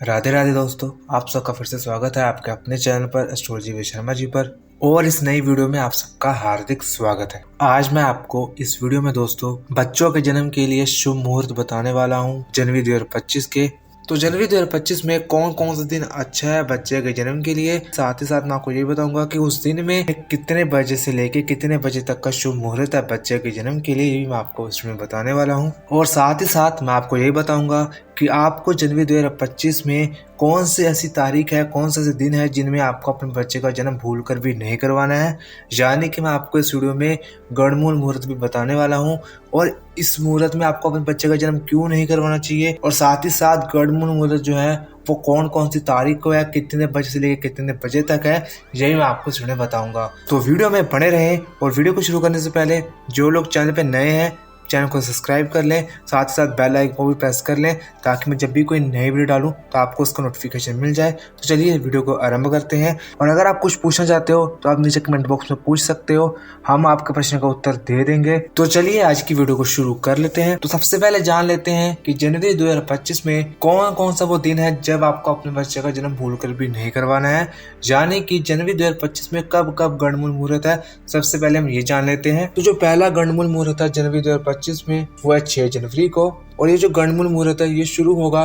राधे राधे दोस्तों, आप सबका फिर से स्वागत है आपके अपने चैनल पर एस्ट्रोलॉजी विद शर्मा जी पर। और इस नई वीडियो में आप सबका हार्दिक स्वागत है। आज मैं आपको इस वीडियो में दोस्तों बच्चों के जन्म के लिए शुभ मुहूर्त बताने वाला हूं जनवरी 2025 के। तो जनवरी 2025 में कौन कौन सा दिन अच्छा है बच्चे के जन्म के लिए। साथ ही साथ मैं आपको ये बताऊंगा कि उस दिन में कितने बजे से लेके कितने बजे तक का शुभ मुहूर्त है बच्चे के जन्म के लिए, ये भी मैं आपको इसमें बताने वाला हूँ। और साथ ही साथ मैं आपको ये बताऊंगा कि आपको जनवरी 2025 में कौन सी ऐसी तारीख है, कौन सा ऐसे दिन है जिनमें आपको अपने बच्चे का जन्म भूल कर भी नहीं करवाना है। यानी कि मैं आपको इस वीडियो में गणमूल मुहूर्त भी बताने वाला हूं और इस मुहूर्त में आपको अपने बच्चे का जन्म क्यों नहीं करवाना चाहिए, और साथ ही साथ गणमूल मुहूर्त जो है वो कौन कौन सी तारीख को है, कितने बजे से लेकर कितने बजे तक है, यही मैं आपको इस वीडियो में बताऊंगा। तो वीडियो में बने रहें। और वीडियो को शुरू करने से पहले जो लोग चैनल पे नए हैं चैनल को सब्सक्राइब कर लें, साथ ही साथ बेल आइकन को भी प्रेस कर लें ताकि मैं जब भी कोई नई वीडियो डालूं तो आपको उसका नोटिफिकेशन मिल जाए। तो चलिए वीडियो को आरंभ करते हैं। और अगर आप कुछ पूछना चाहते हो तो आप नीचे कमेंट बॉक्स में पूछ सकते हो, हम आपके प्रश्न का उत्तर दे देंगे। तो चलिए आज की वीडियो को शुरू कर लेते हैं। तो सबसे पहले जान लेते हैं कि जनवरी 2025 में कौन कौन सा वो दिन है जब आपको अपने बच्चे का जन्म भूल कर भी नहीं करवाना है। यानी कि जनवरी 2025 में कब कब गणमूल मुहूर्त है, सबसे पहले हम ये जान लेते हैं। तो जो पहला गणमूल मुहूर्त है जनवरी 2025 में वो है 6 जनवरी को। और ये जो गणमूल मुहूर्त है ये शुरू होगा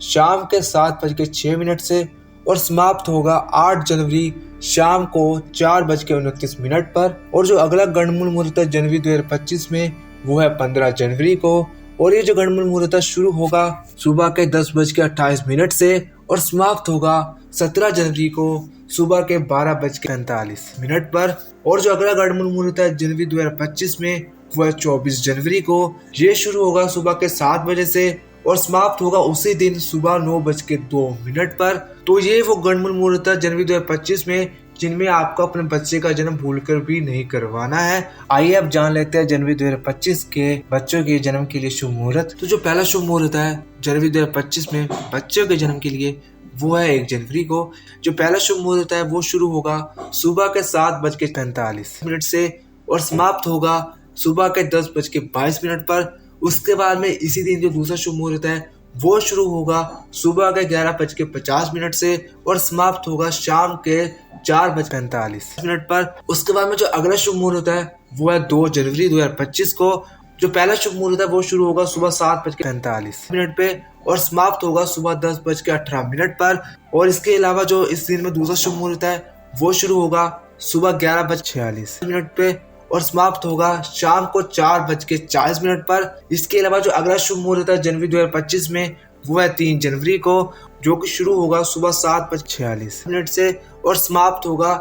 शाम के 7:06 से और समाप्त होगा 8 जनवरी शाम को 4:29 पर। और जो अगला गणमूल मुहूर्त है जनवरी 2025 में वो है 15 जनवरी को। और ये जो गणमूल मुहूर्त शुरू होगा सुबह के 10:28 से और समाप्त होगा 17 जनवरी को सुबह के 12:45 पर। और जो अगला गणमूल मुहूर्त है जनवरी 2025 में वो है 24 जनवरी को। ये शुरू होगा सुबह के 7 बजे से और समाप्त होगा उसी दिन सुबह 9:02 पर। तो ये वो गणमूल मुहूर्त है जनवरी 2025 में जिनमें आपको अपने बच्चे का जन्म भूलकर भी नहीं करवाना है। आइए अब जान लेते हैं जनवरी 2025 के बच्चों के जन्म के लिए शुभ मुहूर्त। तो जो पहला शुभ मुहूर्त है जनवरी 2025 में बच्चों के जन्म के लिए वो है 1 जनवरी को। जो पहला शुभ मुहूर्त है वो शुरू होगा सुबह के 7:45 से और समाप्त होगा सुबह के 10:22 पर। उसके बाद में इसी दिन जो दूसरा शुभ मुहूर्त है वो शुरू होगा सुबह के 11:50 से और समाप्त होगा शाम के 4:45 पर। उसके बाद में जो अगला शुभ मुहूर्त है वो है 2 जनवरी 2025 को। जो पहला शुभ मुहूर्त है वो शुरू होगा सुबह 7:45 पे और समाप्त होगा सुबह 10:18 पर। और इसके अलावा जो इस दिन में दूसरा शुभ मुहूर्त है वो शुरू होगा सुबह 11:46 पे और समाप्त होगा शाम को 4:40 पर। इसके अलावा जो अगला शुभ मुहूर्त है जनवरी 2025 में वो है 3 जनवरी को, जो कि शुरू होगा सुबह 7:46 से और समाप्त होगा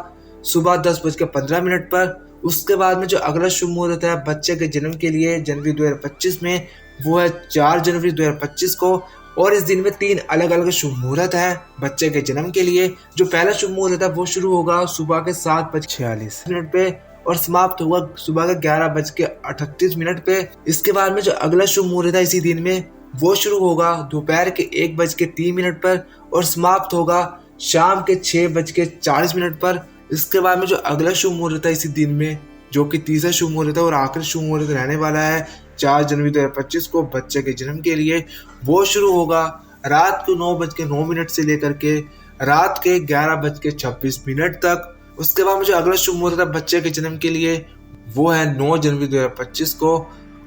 सुबह 10:15 पर। उसके बाद में जो अगला शुभ मुहूर्त है बच्चे के जन्म के लिए जनवरी 2025 में वो है 4 जनवरी 2025 को। और इस दिन में 3 अलग अलग शुभ मुहूर्त है बच्चे के जन्म के लिए। जो पहला शुभ मुहूर्त है वो शुरू होगा सुबह के 7:46 पे और समाप्त होगा सुबह के 11:38 पे। इसके बाद में जो अगला शुभ मुहूर्त है इसी दिन में वो शुरू होगा दोपहर के 1:03 पर और समाप्त होगा शाम के 6:40 पर। इसके बाद में जो अगला शुभ मुहूर्त है इसी दिन में जो कि तीसरा शुभ मुहूर्त है और आखिरी शुभ मुहूर्त रहने वाला है 4 जनवरी 2025 को बच्चे के जन्म के लिए, वो शुरू होगा रात को 9:09 से लेकर के रात के 11:26 तक। उसके बाद में जो अगला शुभ मुहूर्त है बच्चे के जन्म के लिए वो है 9 जनवरी 2025 को।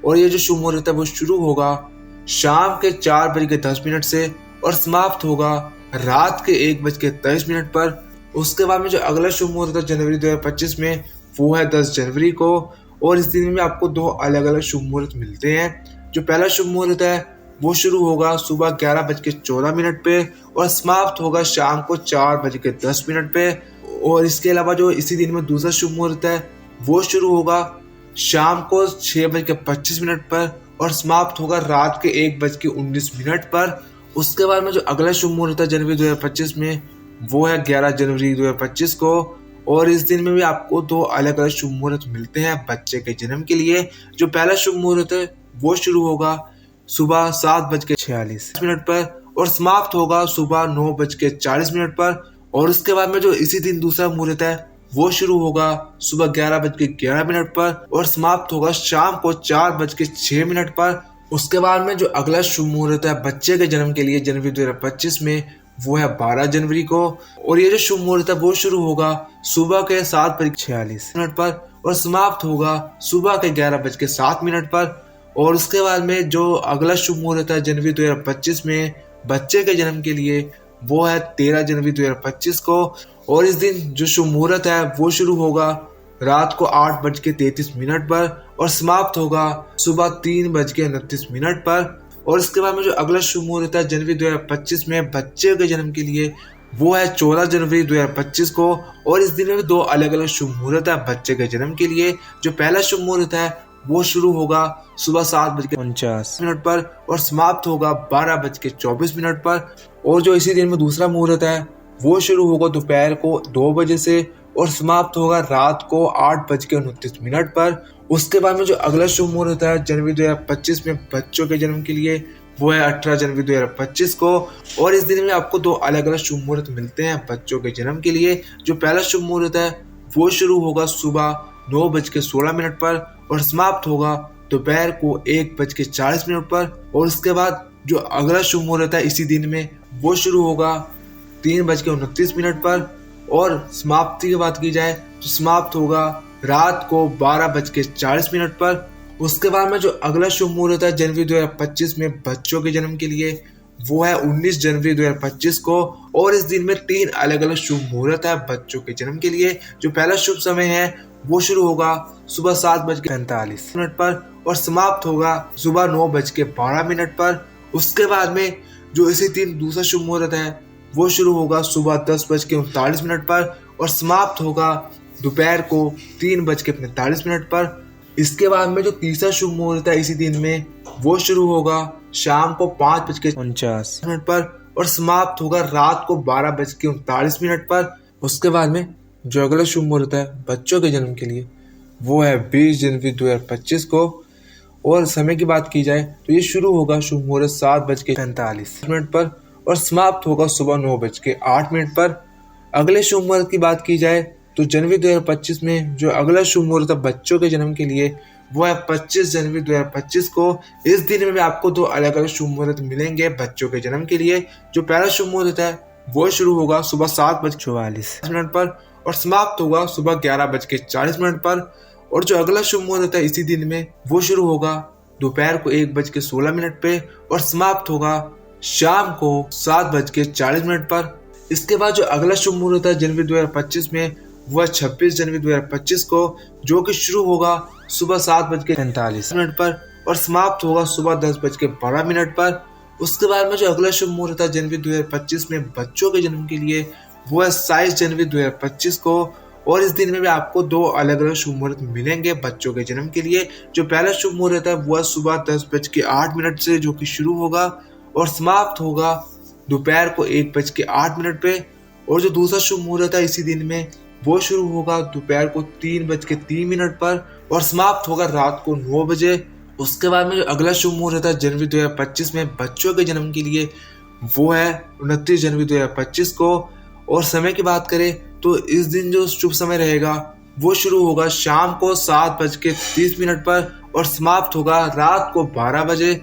और ये जो शुभ मुहूर्त है वो शुरू होगा शाम के 4:10 से और समाप्त होगा रात के 1:23 पर। उसके बाद में जो अगला शुभ मुहूर्त है जनवरी 2025 में वो है 10 जनवरी को। और इस दिन में आपको 2 अलग अलग शुभ मुहूर्त मिलते हैं। जो पहला शुभ मुहूर्त है वो शुरू होगा सुबह 11:14 पे और समाप्त होगा शाम को 4:10 पे। और इसके अलावा जो इसी दिन में दूसरा शुभ मुहूर्त है वो शुरू होगा शाम को 6:25 पर और समाप्त होगा रात के 1:19 पर। उसके बाद में जो अगला शुभ मुहूर्त है जनवरी 2025 में वो है 11 जनवरी 2025 को। और इस दिन में भी आपको 2 अलग अलग शुभ मुहूर्त मिलते हैं बच्चे के जन्म के लिए। जो पहला शुभ मुहूर्त है वो शुरू होगा सुबह 7:46 पर और समाप्त होगा सुबह 9:40 पर। और उसके बाद में जो इसी दिन दूसरा मुहूर्त है वो शुरू होगा सुबह 11:11 पर और समाप्त होगा शाम को 4:06 पर। उसके बाद में जो अगला शुभ मुहूर्त है बच्चे के जन्म के लिए जनवरी 2025 में वो है 12 जनवरी को। और ये जो शुभ मुहूर्त है वो शुरू होगा सुबह के 7:46 पर और समाप्त होगा सुबह के 11:07 पर। और उसके बाद में जो अगला शुभ मुहूर्त है जनवरी 2025 में बच्चे के जन्म के लिए, वो है 13 जनवरी 2025 को। और इस दिन जो शुभ मुहूर्त है वो शुरू होगा रात को 8:33 पर और समाप्त होगा सुबह 3:29 पर। और इसके बाद में जो अगला शुभ मुहूर्त है जनवरी 2025 में बच्चे के जन्म के लिए, वो है 14 जनवरी 2025 को। और इस दिन में भी दो अलग अलग शुभ मुहूर्त है बच्चे के जन्म के लिए। जो पहला शुभ मुहूर्त है वो शुरू होगा सुबह 7:49 पर और समाप्त होगा 12:24 पर। और जो इसी दिन में दूसरा मुहूर्त है वो शुरू होगा दोपहर को 2 बजे से और समाप्त होगा रात को 8:29 पर। उसके बाद में जो अगला शुभ मुहूर्त है जनवरी 2025 में बच्चों के जन्म के लिए, वो है 18 जनवरी 2025 को। और इस दिन में आपको दो अलग अलग शुभ मुहूर्त मिलते हैं बच्चों के जन्म के लिए। जो पहला शुभ मुहूर्त है वो शुरू होगा सुबह 9:16 पर और समाप्त होगा दोपहर को 1:40 पर। और उसके बाद जो अगला शुभ मुहूर्त है इसी दिन में वो शुरू होगा 3:29 पर और समाप्ति की बात की जाए तो समाप्त होगा रात को 12:40 पर। उसके बाद में जो अगला शुभ मुहूर्त है जनवरी 2025 में बच्चों के जन्म के लिए, वो है 19 जनवरी 2025 को। और इस दिन में 3 अलग अलग शुभ मुहूर्त है बच्चों के जन्म के लिए। जो पहला शुभ समय है वो शुरू होगा सुबह 7:45 पर और समाप्त होगा सुबह 9:12 पर। उसके बाद में जो इसी दिन दूसरा शुभ मुहूर्त है वो शुरू होगा सुबह 10:39 पर और समाप्त होगा दोपहर को 3:45 पर। इसके बाद में जो तीसरा शुभ मुहूर्त है इसी दिन में वो शुरू होगा शाम को 5:49 पर और समाप्त होगा रात को 12:39 पर। उसके बाद में जो अगला शुभ मुहूर्त है बच्चों के जन्म के लिए, वो है 20 जनवरी 2025 को। और समय की बात की जाए तो ये शुरू होगा शुभ मुहूर्त 7:45 पर और समाप्त होगा सुबह 9:08 पर। अगले शुभ मुहूर्त की बात की जाए तो जनवरी 2025 में जो अगला शुभ मुहूर्त है बच्चों के जन्म के लिए, वो है 25 जनवरी 2025 को। इस दिन में भी आपको दो अलग अलग शुभ मुहूर्त मिलेंगे बच्चों के जन्म के लिए। जो पहला शुभ मुहूर्त है वो शुरू होगा सुबह 7:44 पर और समाप्त होगा सुबह 11:40 पर। और जो अगला शुभ मुहूर्त है इसी दिन में वो शुरू होगा दोपहर को 1:16 पे और समाप्त होगा शाम को 7:40 पर। इसके बाद जो अगला शुभ मुहूर्त है जनवरी 2025 में, वो है 26 जनवरी 2025 को, जो कि शुरू होगा सुबह 7:45 पर और समाप्त होगा सुबह 10:12 पर। उसके बाद में जो अगला शुभ मुहूर्त है जनवरी 2025 में बच्चों के जन्म के लिए, वो है 27 जनवरी 2025 को। और इस दिन में भी आपको दो अलग अलग शुभ मुहूर्त मिलेंगे बच्चों के जन्म के लिए। जो पहला शुभ मुहूर्त है वो है सुबह 10:08 से, जो कि शुरू होगा और समाप्त होगा दोपहर को 1:08 पे। और जो दूसरा शुभ मुहूर्त है इसी दिन में वो शुरू होगा दोपहर को 3:03 पर और समाप्त होगा रात को 9 बजे। उसके बाद में जो अगला शुभ मुहूर्त है जनवरी 2025 में बच्चों के जन्म के लिए, वो है 29 जनवरी 2025 को। और समय की बात करें तो इस दिन जो शुभ समय रहेगा वो शुरू होगा शाम को 7:30 पर और समाप्त होगा रात को 12 बजे।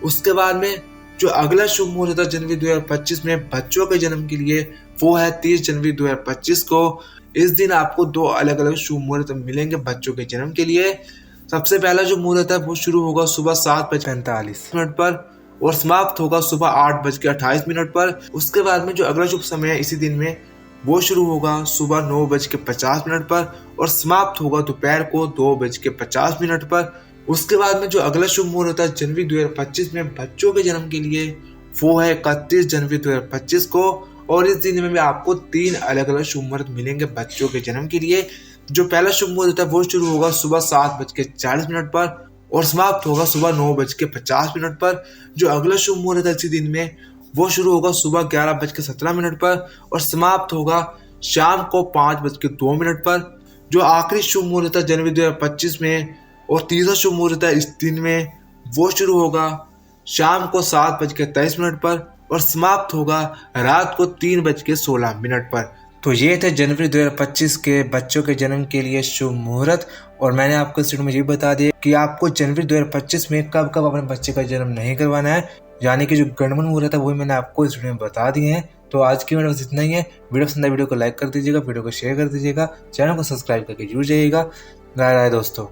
उसके बाद में जो अगला शुभ मुहूर्त है जनवरी 2025 में बच्चों के जन्म के लिए, वो है 30 जनवरी 2025 को। इस दिन आपको दो अलग अलग शुभ मुहूर्त मिलेंगे बच्चों के जन्म के लिए। सबसे पहला जो मुहूर्त है वो शुरू होगा सुबह 7:45 पर और समाप्त होगा सुबह 8:28 पर। उसके बाद में जो अगला शुभ समय है इसी दिन में वो शुरू होगा सुबह 9:50 पर और समाप्त होगा दोपहर को 2:50 पर। उसके बाद में जो अगला शुभ मुहूर्त है जनवरी 2025 में बच्चों के जन्म के लिए, वो है 31 जनवरी 2025 को। और इस दिन में भी आपको 3 अलग अलग शुभ मुहूर्त मिलेंगे बच्चों के जन्म के लिए। जो पहला शुभ मुहूर्त है वो शुरू होगा सुबह 7:40 पर और समाप्त होगा सुबह 9:50 पर। जो अगला शुभ मुहूर्त है इसी दिन में वो शुरू होगा सुबह 11:17 पर और समाप्त होगा शाम को 5:02 पर। जो आखिरी शुभ मुहूर्त है जनवरी 2025 में और तीसरा शुभ मुहूर्त है इस दिन में, वो शुरू होगा शाम को 7:23 पर और समाप्त होगा रात को 3:16 पर। तो ये थे जनवरी 2025 के बच्चों के जन्म के लिए शुभ मुहूर्त। और मैंने आपको इस वीडियो में ये बता दिया कि आपको जनवरी 2025 में कब कब अपने बच्चे का जन्म नहीं करवाना है, यानी कि जो गणमन मुहूर्त है वही मैंने आपको इस वीडियो में बता दिए हैं। तो आज की वीडियो बस इतना ही है। वीडियो पसंद आए वीडियो को लाइक कर दीजिएगा, वीडियो को शेयर कर दीजिएगा, चैनल को सब्सक्राइब करके जुड़ जाइएगा। बाय बाय दोस्तों।